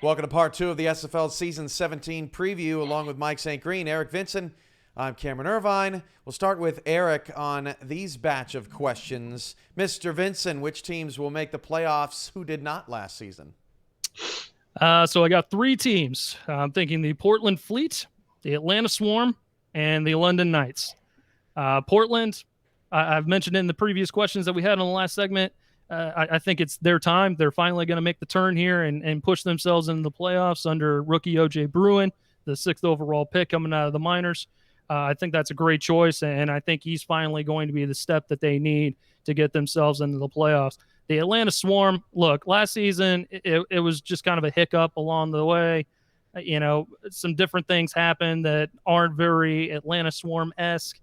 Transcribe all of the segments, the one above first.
Welcome to part two of the SFL Season 17 preview, along with Mike St. Green, Eric Vinson. I'm Cameron Irvine. We'll start with Eric on these batch of questions. Mr. Vinson, which teams will make the playoffs who did not last season? So I got three teams. I'm thinking the Portland Fleet, the Atlanta Swarm, and the London Knights. Portland, I've mentioned in the previous questions that we had on the last segment, I think it's their time. They're finally going to make the turn here and push themselves into the playoffs under rookie O.J. Bruin, the 6th overall pick coming out of the minors. I think that's a great choice, and I think he's finally going to be the step that they need to get themselves into the playoffs. The Atlanta Swarm, look, last season, it was just kind of a hiccup along the way. Some different things happened that aren't very Atlanta Swarm-esque.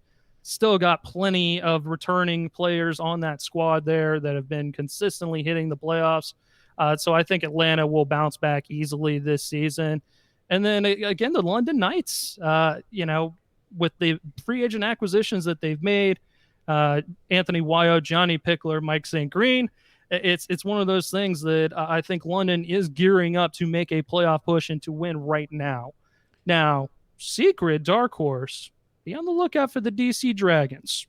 Still got plenty of returning players on that squad there that have been consistently hitting the playoffs. So I think Atlanta will bounce back easily this season. And then again, the London Knights, with the free agent acquisitions that they've made, Anthony Wyo, Johnny Pickler, Mike St. Green, it's one of those things that I think London is gearing up to make a playoff push and to win right now. Now, secret dark horse, be on the lookout for the DC Dragons.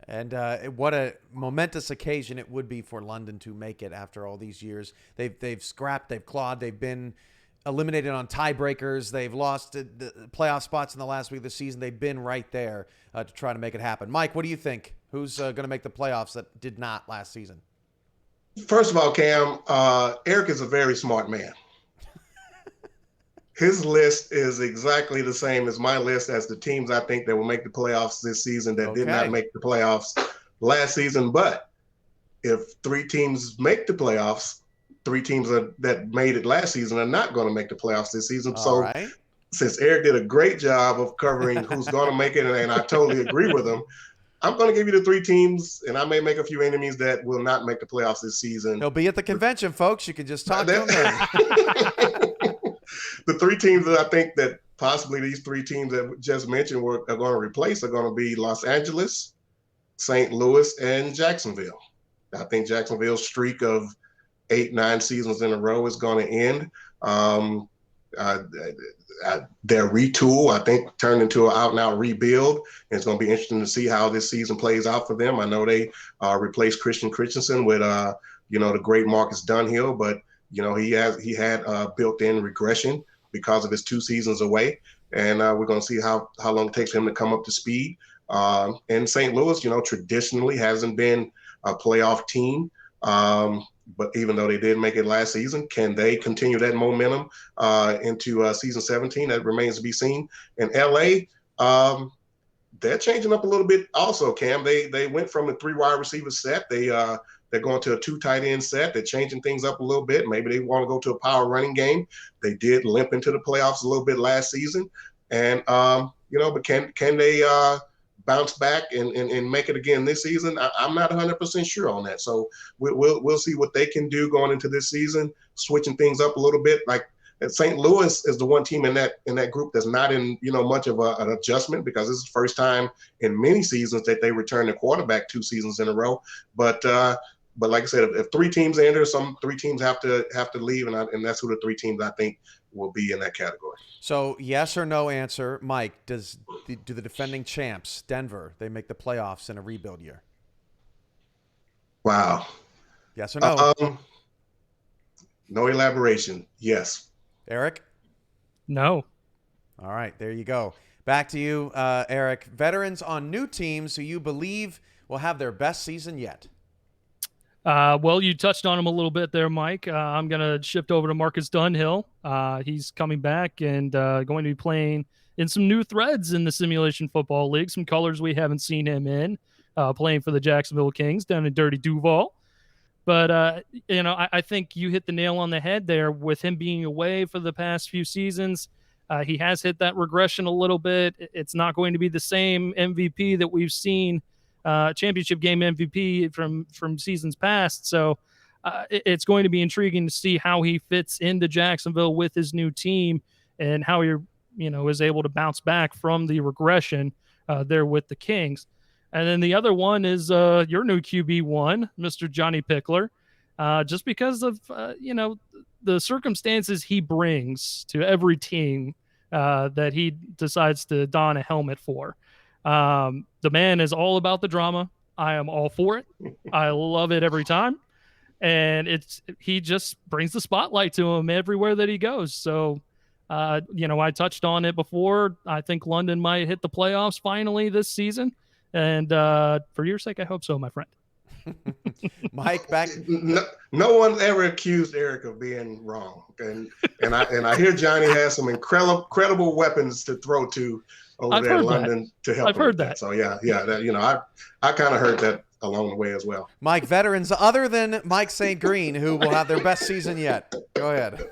And what a momentous occasion it would be for London to make it after all these years. They've scrapped, they've clawed, they've been eliminated on tiebreakers. They've lost the playoff spots in the last week of the season. They've been right there to try to make it happen. Mike, what do you think? Who's going to make the playoffs that did not last season? First of all, Cam, Eric is a very smart man. His list is exactly the same as my list as the teams I think that will make the playoffs this season that did not make the playoffs last season. But if three teams make the playoffs, three teams that made it last season are not going to make the playoffs this season. Since Eric did a great job of covering who's going to make it, and I totally agree with him, I'm going to give you the three teams, and I may make a few enemies that will not make the playoffs this season. He'll be at the convention, folks. You can just talk to him then. The three teams that I think that possibly these three teams that we just mentioned are going to replace are going to be Los Angeles, St. Louis, and Jacksonville. I think Jacksonville's streak of 8-9 seasons in a row is going to end. Their retool, I think, turned into an out-and-out rebuild. And it's going to be interesting to see how this season plays out for them. I know they replaced Christian Christensen with, the great Marcus Dunhill, but he had built-in regression because of his 2 seasons away, and we're going to see how long it takes for him to come up to speed. And St. Louis, traditionally hasn't been a playoff team, but even though they did make it last season, can they continue that momentum into season 17? That remains to be seen. And LA, they're changing up a little bit also, Cam. They went from a 3 wide receiver set. They're going to a 2 tight end set. They're changing things up a little bit. Maybe they want to go to a power running game. They did limp into the playoffs a little bit last season. And, but can they bounce back and make it again this season? I'm not 100% sure on that. So we'll see what they can do going into this season, switching things up a little bit. Like St. Louis is the one team in that group that's not in much of an adjustment, because this is the first time in many seasons that they return the quarterback 2 seasons in a row. But like I said, if 3 teams enter, some 3 teams have to leave, and that's who the 3 teams I think will be in that category. So yes or no answer, Mike. Do the defending champs, Denver, they make the playoffs in a rebuild year? Wow. Yes or no? No elaboration. Yes. Eric? No. All right, there you go. Back to you, Eric. Veterans on new teams who you believe will have their best season yet. Well, you touched on him a little bit there, Mike. I'm going to shift over to Marcus Dunhill. He's coming back and going to be playing in some new threads in the Simulation Football League, some colors we haven't seen him in, playing for the Jacksonville Kings down in Dirty Duval. But, I think you hit the nail on the head there with him being away for the past few seasons. He has hit that regression a little bit. It's not going to be the same MVP that we've seen, championship game MVP from seasons past. So it's going to be intriguing to see how he fits into Jacksonville with his new team and how he is able to bounce back from the regression there with the Kings. And then the other one is your new QB1, Mr. Johnny Pickler. just because of, the circumstances he brings to every team that he decides to don a helmet for. The man is all about the drama. I am all for it. I love it every time. And he just brings the spotlight to him everywhere that he goes. So, I touched on it before. I think London might hit the playoffs finally this season. And for your sake, I hope so, my friend. Mike, back. No one's ever accused Eric of being wrong, and I hear Johnny has some incredible weapons to throw to over there in London to help. I've heard that. So yeah, that, I kind of heard that along the way as well. Mike, veterans other than Mike St. Green, who will have their best season yet. Go ahead.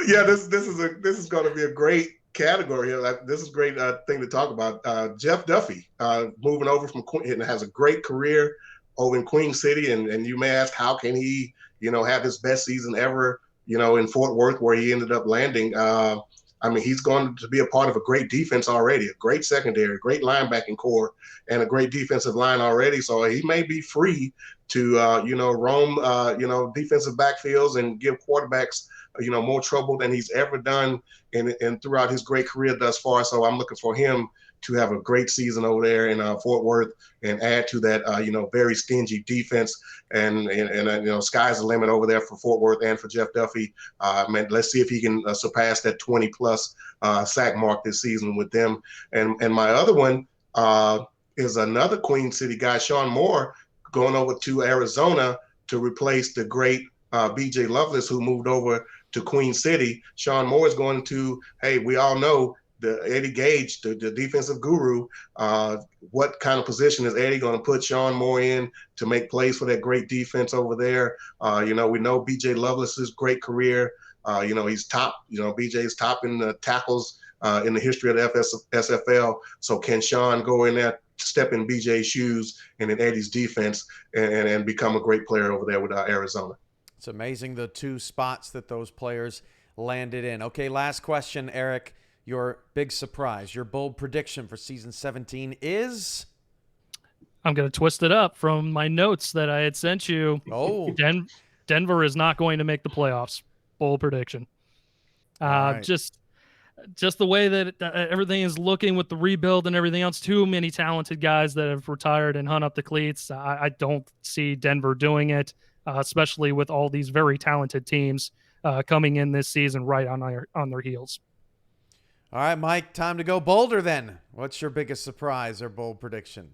Yeah, this is going to be a great category here. This is a great thing to talk about. Jeff Duffy moving over from Queen, and has a great career over in Queen City, and you may ask, how can he, have his best season ever, in Fort Worth, where he ended up landing. He's going to be a part of a great defense already, a great secondary, great linebacking core, and a great defensive line already. So he may be free to, roam, defensive backfields and give quarterbacks, more trouble than he's ever done and throughout his great career thus far. So I'm looking for him to have a great season over there in Fort Worth and add to that, very stingy defense. And sky's the limit over there for Fort Worth and for Jeff Duffy. Let's see if he can surpass that 20-plus sack mark this season with them. And my other one is another Queen City guy, Sean Moore, going over to Arizona to replace the great B.J. Lovelace, who moved over to Queen City. Sean Moore is going to, we all know, Eddie Gage, the defensive guru, what kind of position is Eddie going to put Sean Moore in to make plays for that great defense over there? We know B.J. Lovelace's great career. He's top, B.J.'s top in the tackles in the history of the SFL. So can Sean go in there, step in B.J.'s shoes and in Eddie's defense and become a great player over there with Arizona? It's amazing the two spots that those players landed in. Okay, last question, Eric. Your big surprise, your bold prediction for season 17 is? I'm going to twist it up from my notes that I had sent you. Oh. Denver is not going to make the playoffs. Bold prediction. Right. Just the way that everything is looking with the rebuild and everything else, too many talented guys that have retired and hung up the cleats. I don't see Denver doing it, especially with all these very talented teams coming in this season right on their heels. All right, Mike, time to go bolder then. What's your biggest surprise or bold prediction?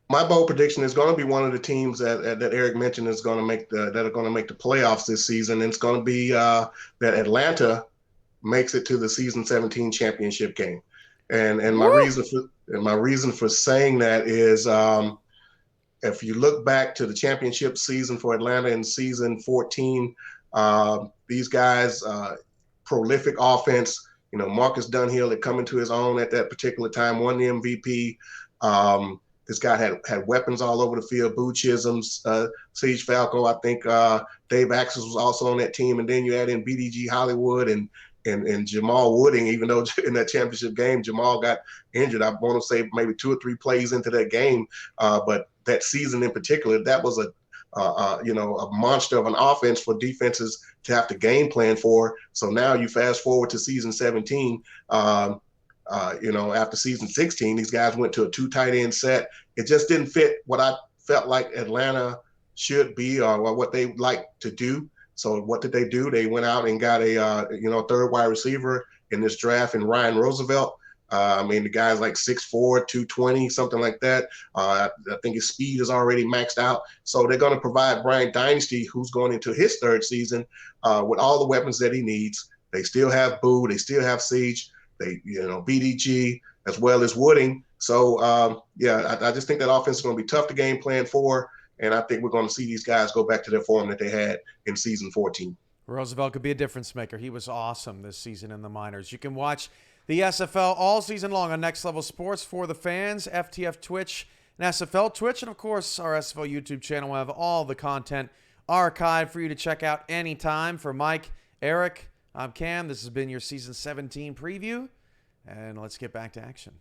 My bold prediction is going to be one of the teams that Eric mentioned is going to make that are going to make the playoffs this season. And it's going to be that Atlanta makes it to the season 17 championship game. And my reason for saying that is if you look back to the championship season for Atlanta in season 14, these guys, prolific offense. Marcus Dunhill had come into his own at that particular time, won the MVP. This guy had weapons all over the field, Boo Chisholms, Siege Falco. I think Dave Axis was also on that team. And then you add in BDG Hollywood and Jamal Wooding, even though in that championship game, Jamal got injured. I want to say maybe 2 or 3 plays into that game. But that season in particular, that was a monster of an offense for defenses to have to game plan for. So now you fast forward to season 17, after season 16, these guys went to a 2 tight end set. It just didn't fit what I felt like Atlanta should be or what they like to do. So what did they do? They went out and got a third wide receiver in this draft in Ryan Roosevelt. The guy's like 6'4", 220, something like that. I think his speed is already maxed out. So they're going to provide Brian Dynasty, who's going into his 3rd season, with all the weapons that he needs. They still have Boo. They still have Siege. They, BDG, as well as Wooding. So, I just think that offense is going to be tough to game plan for. And I think we're going to see these guys go back to their form that they had in season 14. Roosevelt could be a difference maker. He was awesome this season in the minors. You can watch the SFL all season long on Next Level Sports for the fans, FTF Twitch, and SFL Twitch. And, of course, our SFL YouTube channel will have all the content archived for you to check out anytime. For Mike, Eric, I'm Cam. This has been your Season 17 preview. And let's get back to action.